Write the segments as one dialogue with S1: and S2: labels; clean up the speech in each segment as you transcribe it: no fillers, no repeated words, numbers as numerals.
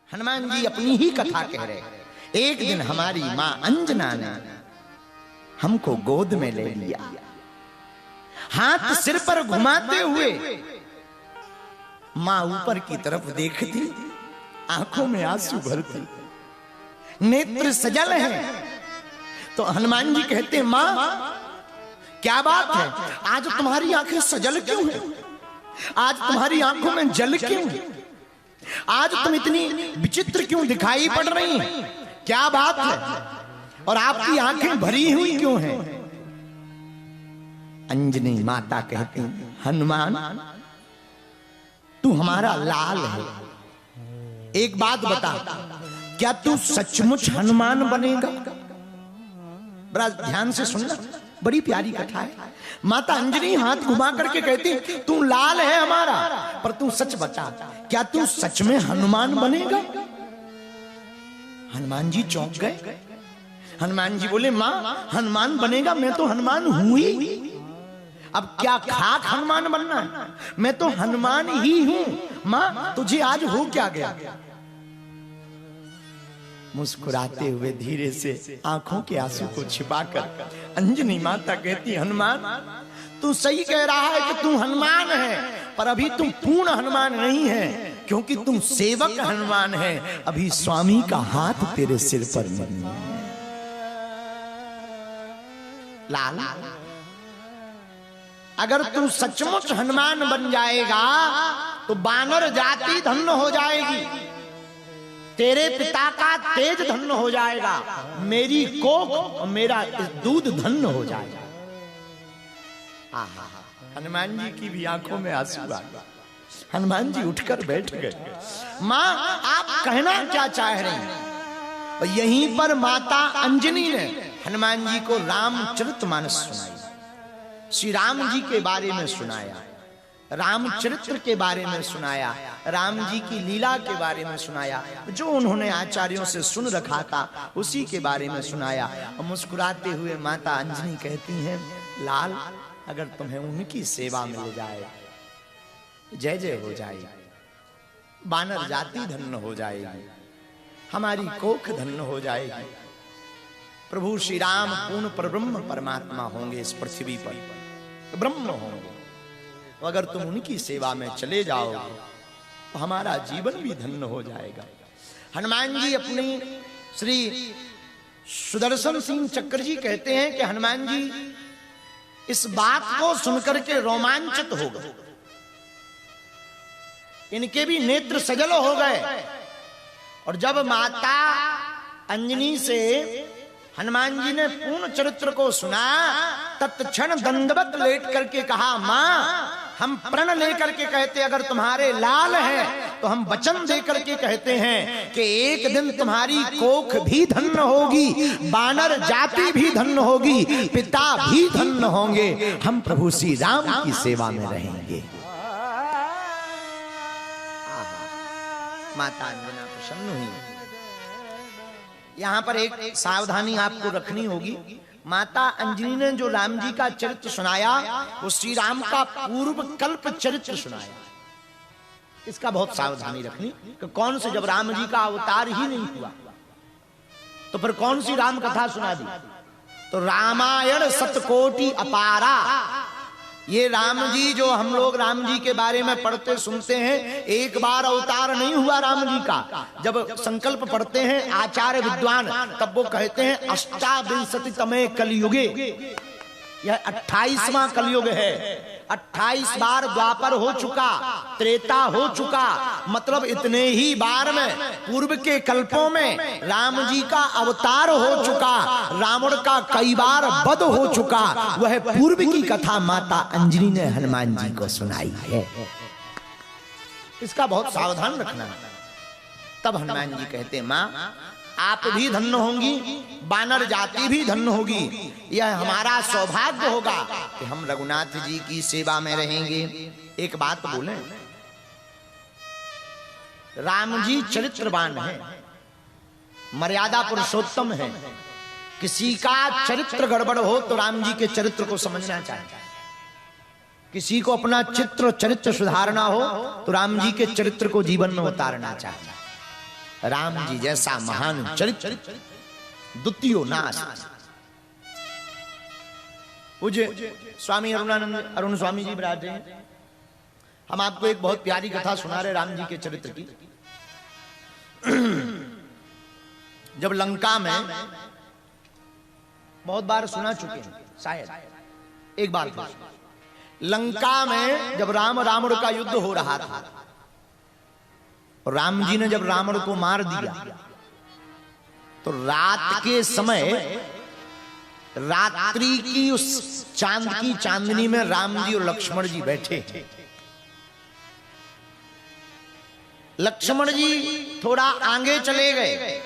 S1: हनुमान जी अपनी ही कथा कह रहे। एक दिन हमारी मां अंजना ने हमको गोद में ले लिया, हाथ सिर पर घुमाते हुए मां ऊपर की तरफ देखती, आंखों में आंसू भरती, नेत्र सजल है। तो हनुमान जी कहते, मां क्या बात है, आज तुम्हारी आंखें सजल क्यों हैं? आज तुम्हारी आंखों में जल क्यों है? आज तुम इतनी विचित्र क्यों दिखाई पड़ रही हैं? क्या बात है? और आपकी आंखें भरी हुई क्यों हैं? अंजनी माता कहती, हनुमान तू हमारा लाल है, एक बात बता, क्या तू सचमुच हनुमान बनेगा? बड़ा ध्यान से सुनना, बड़ी प्यारी कथा है। माता अंजनी हाथ घुमा करके कहती, तू लाल है हमारा, पर तू सच बता, क्या तू सच में हनुमान बनेगा? हनुमान जी चौंक गए। हनुमान जी बोले, मां हनुमान बनेगा? मैं तो हनुमान हूं ही, अब क्या खाक हनुमान बनना है? मैं तो हनुमान ही हूं। मां तुझे आज हो क्या गया? मुस्कुराते हुए धीरे से आंखों के आंसू को छिपाकर अंजनी माता कहती, हनुमान तू सही कह रहा है कि तू हनुमान है, पर अभी तू पूर्ण हनुमान नहीं है, क्योंकि तू सेवक हनुमान है। अभी स्वामी का हाथ तेरे सिर पर नहीं है। लाल, अगर तू सचमुच हनुमान बन जाएगा तो वानर जाति धन्य हो जाएगी, तेरे पिता का तेज धन्य हो जाएगा, मेरी कोख और मेरा दूध धन्य हो जाएगा। हनुमान जी की भी आंखों में आंसू आ गए। हनुमान जी उठकर बैठ गए। मां आप कहना क्या चाह रही हैं? और यहीं पर माता अंजनी ने हनुमान जी को रामचरितमानस सुनाई, श्री राम जी के बारे में सुनाया, रामचरित्र के बारे में सुनाया, राम जी की लीला के बारे में सुनाया, जो उन्होंने आचार्यों से सुन रखा था उसी के बारे में सुनाया। और मुस्कुराते हुए माता अंजनी कहती हैं, लाल अगर तुम्हें उनकी सेवा मिल जाए, जय जय हो जाएगी, वानर जाति धन्य हो जाएगी, हमारी कोख धन्य हो जाएगी। प्रभु श्री राम पूर्ण परब्रह्म परमात्मा होंगे, इस पृथ्वी पर ब्रह्म होंगे। अगर तुम उनकी सेवा में चले जाओगे तो हमारा जीवन भी धन्य हो जाएगा। हनुमान जी अपनी श्री सुदर्शन सिंह चक्र जी कहते हैं कि हनुमान जी इस बात को सुनकर के रोमांचित हो गए, इनके भी नेत्र सजल हो गए। और जब माता अंजनी से हनुमान जी ने पूर्ण चरित्र को सुना, तत्क्षण दंडवत लेट करके कहा, मां हम प्रण लेकर के कहते, अगर तुम्हारे लाल है तो हम वचन दे करके कहते हैं कि एक दिन तुम्हारी कोख भी धन्य होगी, वानर जाति भी धन्य होगी, पिता भी धन्य होंगे, हम प्रभु श्री राम की सेवा में रहेंगे। माता अंजना प्रसन्न हुई। यहां पर एक सावधानी आपको रखनी होगी। माता अंजनी ने जो राम जी का चरित्र सुनाया वो श्री राम का पूर्व कल्प चरित्र सुनाया। इसका बहुत सावधानी रखनी कि कौन से, जब राम जी का अवतार ही नहीं हुआ तो फिर कौन सी राम कथा सुना दी? तो रामायण सतकोटि अपारा, ये राम जी जो हम लोग राम जी के बारे में पढ़ते सुनते हैं, एक बार अवतार नहीं हुआ राम जी का। जब संकल्प पढ़ते हैं आचार्य विद्वान, तब वो कहते हैं अष्टाविंशतितमे कलयुगे, यह 28वां कलयुग है। 28 बार द्वापर हो चुका, त्रेता हो चुका, मतलब इतने ही बार में पूर्व के कल्पों में राम जी का अवतार हो चुका, रावण का कई बार वध हो चुका। वह पूर्व की कथा माता अंजनी ने हनुमान जी को सुनाई है। इसका बहुत सावधान रखना है। तब हनुमान जी कहते, मां आप भी धन्य होंगी, वानर जाति भी धन्य होगी, यह हमारा सौभाग्य होगा कि हम रघुनाथ जी की सेवा में रहेंगे। एक बात बोले, राम जी चरित्रवान है, मर्यादा पुरुषोत्तम है। किसी का चरित्र गड़बड़ हो तो राम जी के चरित्र को समझना चाहिए। किसी को अपना चरित्र सुधारना हो तो राम जी के चरित्र को जीवन में उतारना चाहिए। राम जी जैसा महान चरित्र द्वितीय नाश। पूज्य स्वामी अरुण स्वामी जी विराजे हैं। हम आपको एक बहुत प्यारी कथा सुना रहे राम जी के चरित्र की। जब लंका में, बहुत बार सुना चुके हैं शायद, एक बार लंका में जब राम रावण का युद्ध हो रहा था और राम जी ने जब रावण को मार दिया तो रात के समय, रात्रि की उस चांद की चांदनी में राम जी और लक्ष्मण जी बैठे। लक्ष्मण जी थोड़ा आगे चले गए,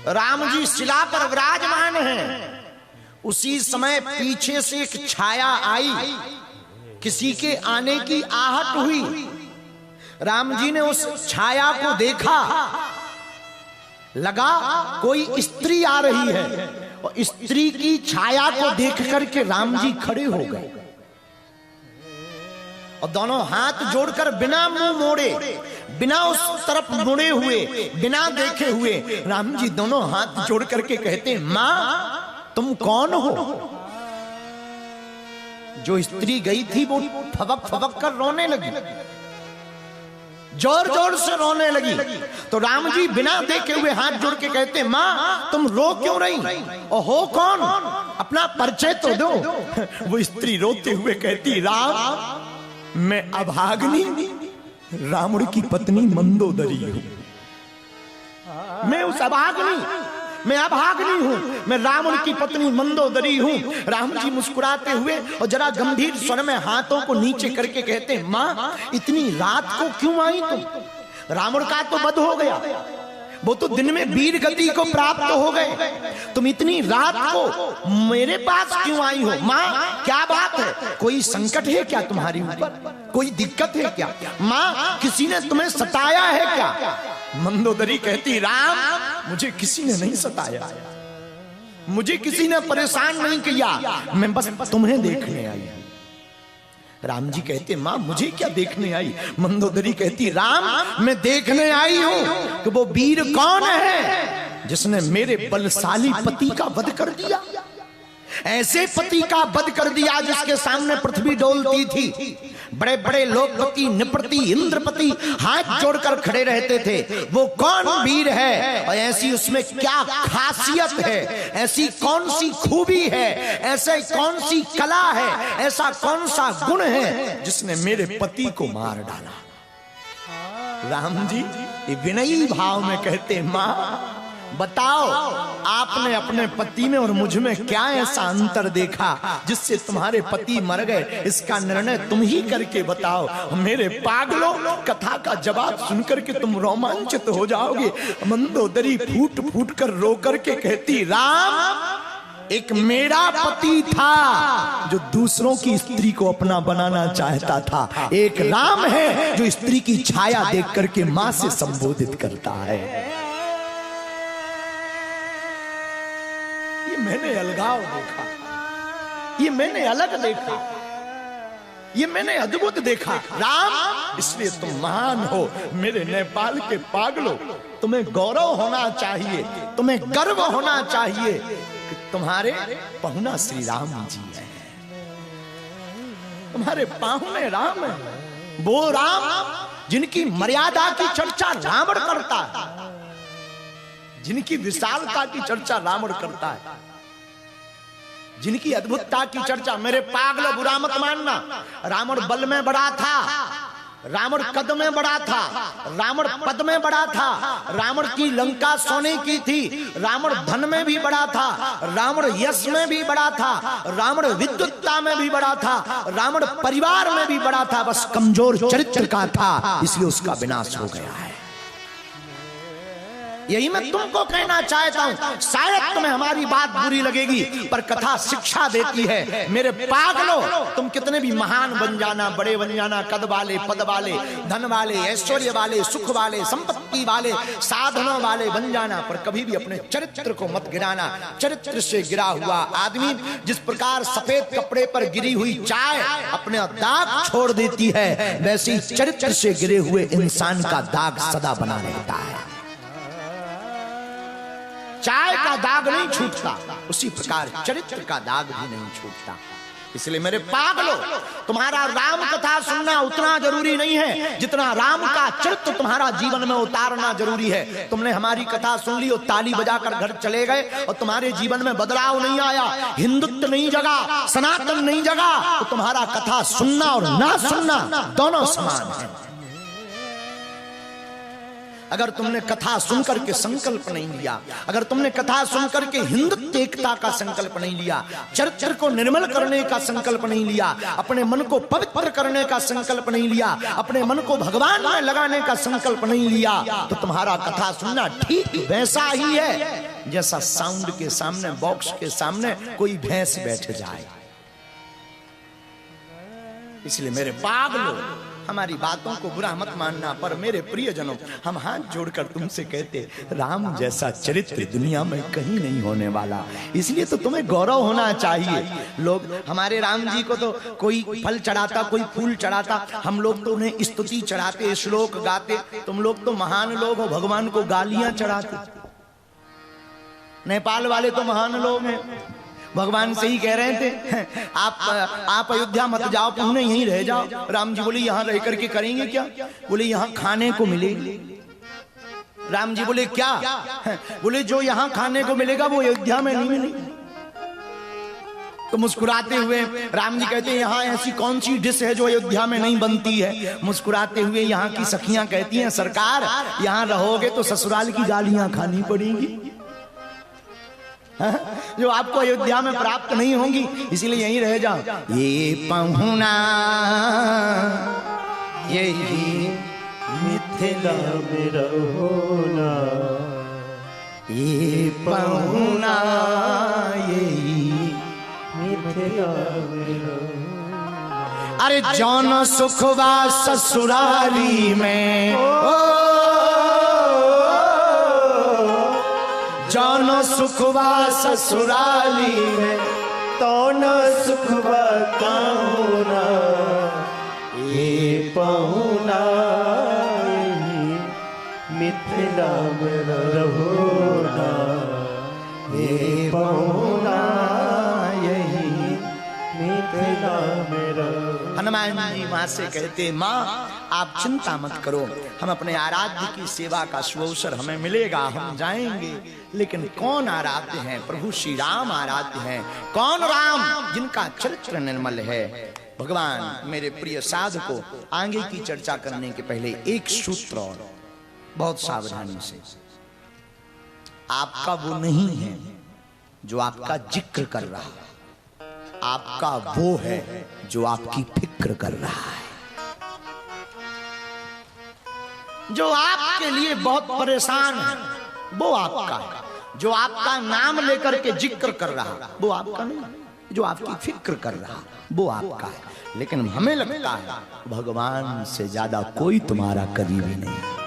S1: राम जी शिला पर विराजमान हैं। उसी समय पीछे से एक छाया आई, किसी के आने की आहट हुई। राम जी ने उस छाया को देखा, लगा कोई स्त्री आ रही है, और स्त्री की छाया को देख करके राम जी खड़े हो गए और दोनों हाथ जोड़कर बिना मुंह मोड़े, बिना उस तरफ मुड़े हुए, बिना देखे हुए राम जी दोनों हाथ जोड़ करके कहते, मां तुम कौन हो? जो स्त्री गई थी वो फबक फबक कर रोने लगी, जोर जोर से रोने लगी। तो राम जी बिना देखे हुए हाथ जोड़ के कहते, मां तुम रो क्यों रही और हो कौन? अपना परिचय तो दो। वो स्त्री रोते हुए कहती, राम मैं अभागिनी रावण की पत्नी मंदोदरी हूं। मैं उस अभागिनी, मैं अभागिनी हूं, मैं रावण की पत्नी मंदोदरी हूं। राम जी मुस्कुराते हुए और जरा गंभीर स्वर में हाथों को नीचे करके कहते, मां इतनी रात को क्यों आई तुम? रावण का तो वध हो गया, वो तो दिन में वीर गति को प्राप्त हो गए, तुम इतनी रात को मेरे पास क्यों आई हो? मां क्या बात है? कोई संकट है क्या तुम्हारी ऊपर? कोई दिक्कत है क्या? मां किसी ने तुम्हें सताया है क्या? मंदोदरी कहती, राम मुझे किसी ने नहीं सताया, मुझे किसी ने परेशान नहीं किया, मैं बस तुम्हें देखने आई। राम जी कहते, मां मुझे क्या देखने आई? मंदोदरी कहती, राम मैं देखने आई हूं कि वो वीर कौन है जिसने मेरे बलशाली पति का वध कर दिया, ऐसे पति का वध कर दिया जिसके सामने पृथ्वी डोलती थी। बड़े बड़े लोकपति, नृपति, इंद्रपति हाथ जोड़कर खड़े रहते थे। वो कौन वीर है और ऐसी उसमें क्या खासियत है, ऐसी कौन सी खूबी है, ऐसे कौन सी कला है, ऐसा कौन सा गुण है जिसने मेरे पति को मार डाला? राम जी विनयी भाव में कहते, मां बताओ आपने अपने पति में और मुझ में क्या ऐसा अंतर देखा जिससे तुम्हारे पति मर गए? इसका निर्णय तुम ही करके बताओ। मेरे पागलों, कथा का जवाब सुनकर के तुम रोमांचित हो जाओगे। मंदोदरी फूट फूट कर रो करके कहती, राम एक मेरा पति था जो दूसरों की स्त्री को अपना बनाना चाहता था, एक राम है जो स्त्री की छाया देख करके मां से संबोधित करता है। ये मैंने अलगाव देखा, ये मैंने अलग देखा, ये मैंने अद्भुत देखा। राम इसलिए तुम महान हो। मेरे नेपाल के पागलों, तुम्हें गौरव होना चाहिए, तुम्हें गर्व होना चाहिए कि तुम्हारे पहुना श्री राम जी हैं, तुम्हारे पाहुने राम है। वो राम जिनकी मर्यादा की चर्चा रावण करता है, जिनकी विशालता की चर्चा रावण करता है, जिनकी अद्भुतता की चर्चा। मेरे पागल बुरा मत मानना, रावण बल में बड़ा था, रावण कद में बड़ा था, रावण पद में बड़ा था, रावण की लंका सोने की थी, रावण धन में भी बड़ा था, रावण यश में भी बड़ा था, रावण विद्वत्ता में भी बड़ा था, रावण परिवार में भी बड़ा था, बस कमजोर चरित्र का था, इसलिए उसका विनाश हो गया है। यही मैं तुमको कहना चाहता हूं। शायद तुम्हें हमारी बात बुरी लगेगी, पर कथा शिक्षा देती है। मेरे पागलों, तुम कितने भी महान बन जाना, बड़े बन जाना, कद वाले, पद वाले, धन वाले, ऐश्वर्य वाले, सुख वाले, संपत्ति वाले, साधनों वाले बन जाना, पर कभी भी अपने चरित्र को मत गिराना। चरित्र से गिरा हुआ आदमी जिस प्रकार सफेद कपड़े पर गिरी हुई चाय अपने दाग छोड़ देती है, वैसे ही चरित्र से गिरे हुए इंसान का दाग सदा बना रहता है। चाय का दाग नहीं छूटता, उसी प्रकार चरित्र का दाग भी नहीं छूटता। इसलिए मेरे पागलों, तुम्हारा राम कथा सुनना उतना जरूरी नहीं है जितना राम का चरित्र तुम्हारा जीवन में उतारना जरूरी है। तुमने हमारी कथा सुन ली और ताली बजाकर घर चले गए और तुम्हारे जीवन में बदलाव नहीं आया, हिंदुत्व नहीं जगा, सनातन नहीं जगा, तो तुम्हारा कथा सुनना और ना सुनना दोनों समान है। अगर तुमने कथा सुनकर के संकल्प नहीं लिया, अगर तुमने कथा सुनकर के हिंदुत्व एकता का संकल्प नहीं लिया, चरित्र को निर्मल करने का संकल्प नहीं लिया, अपने मन को पवित्र करने का संकल्प नहीं लिया, अपने मन को भगवान में लगाने का संकल्प नहीं लिया, तो तुम्हारा कथा सुनना ठीक वैसा ही है जैसा साउंड के सामने, बॉक्स के सामने कोई भैंस बैठ जाए। इसलिए मेरे पागलों, हमारी बातों को बुरा मत मानना, पर मेरे प्रियजनों, हम हाथ जोड़कर तुमसे कहते, राम जैसा चरित्र दुनिया में कहीं नहीं होने वाला। इसलिए तो तुम्हें गौरव होना चाहिए। लोग हमारे राम जी को तो कोई फल चढ़ाता, कोई फूल चढ़ाता, हम लोग तो उन्हें स्तुति चढ़ाते, श्लोक गाते। तुम लोग तो महान लोग हो, भगवान को गालियां चढ़ाते। नेपाल वाले तो महान लोग हैं, भगवान से ही कह रहे थे आप अयोध्या मत जाओ, पुण्य यहीं रह जाओ। राम जी बोले यहाँ रह करके करेंगे क्या? बोले यहाँ खाने को मिलेगी। राम जी बोले क्या? बोले जो यहाँ खाने को मिलेगा वो अयोध्या में नहीं मिलेगा। तो मुस्कुराते हुए राम जी कहते हैं, यहाँ ऐसी कौन सी डिश है जो अयोध्या में नहीं बनती है? मुस्कुराते हुए यहाँ की सखियां कहती हैं, सरकार यहाँ रहोगे तो ससुराल की गालियां खानी पड़ेगी जो आपको अयोध्या में प्राप्त नहीं होंगी, इसीलिए यहीं रह जाओ। ये पहुना यही मिथिला में रहोना, ये पहुना यही मिथिला में रहोना। अरे जौन सुखवा ससुराली में, जौन सुखवा ससुराली में, तो न सुखवा काहुना, ये पहुना मिथिला में रहोना, ये पहुना यही मिथिला में रहोना। हनुमान जी माँ से कहते, माँ आप चिंता मत करो, हम अपने आराध्य की सेवा का सुअवसर हमें मिलेगा, हम जाएंगे। लेकिन कौन आराध्य हैं? प्रभु श्री राम आराध्य हैं। कौन राम? जिनका चरित्र निर्मल है। भगवान मेरे प्रिय साधु को आगे की चर्चा करने के पहले एक सूत्र और बहुत सावधानी से, आपका वो नहीं है जो आपका जिक्र कर रहा है, आपका वो है जो आपकी फिक्र कर रहा है, जो आपके लिए बहुत परेशान है, वो आपका है। जो आपका नाम लेकर के जिक्र कर रहा वो आपका नहीं, जो आपकी फिक्र कर रहा वो आपका है। लेकिन हमें लगता है भगवान से ज्यादा कोई तुम्हारा करीबी नहीं।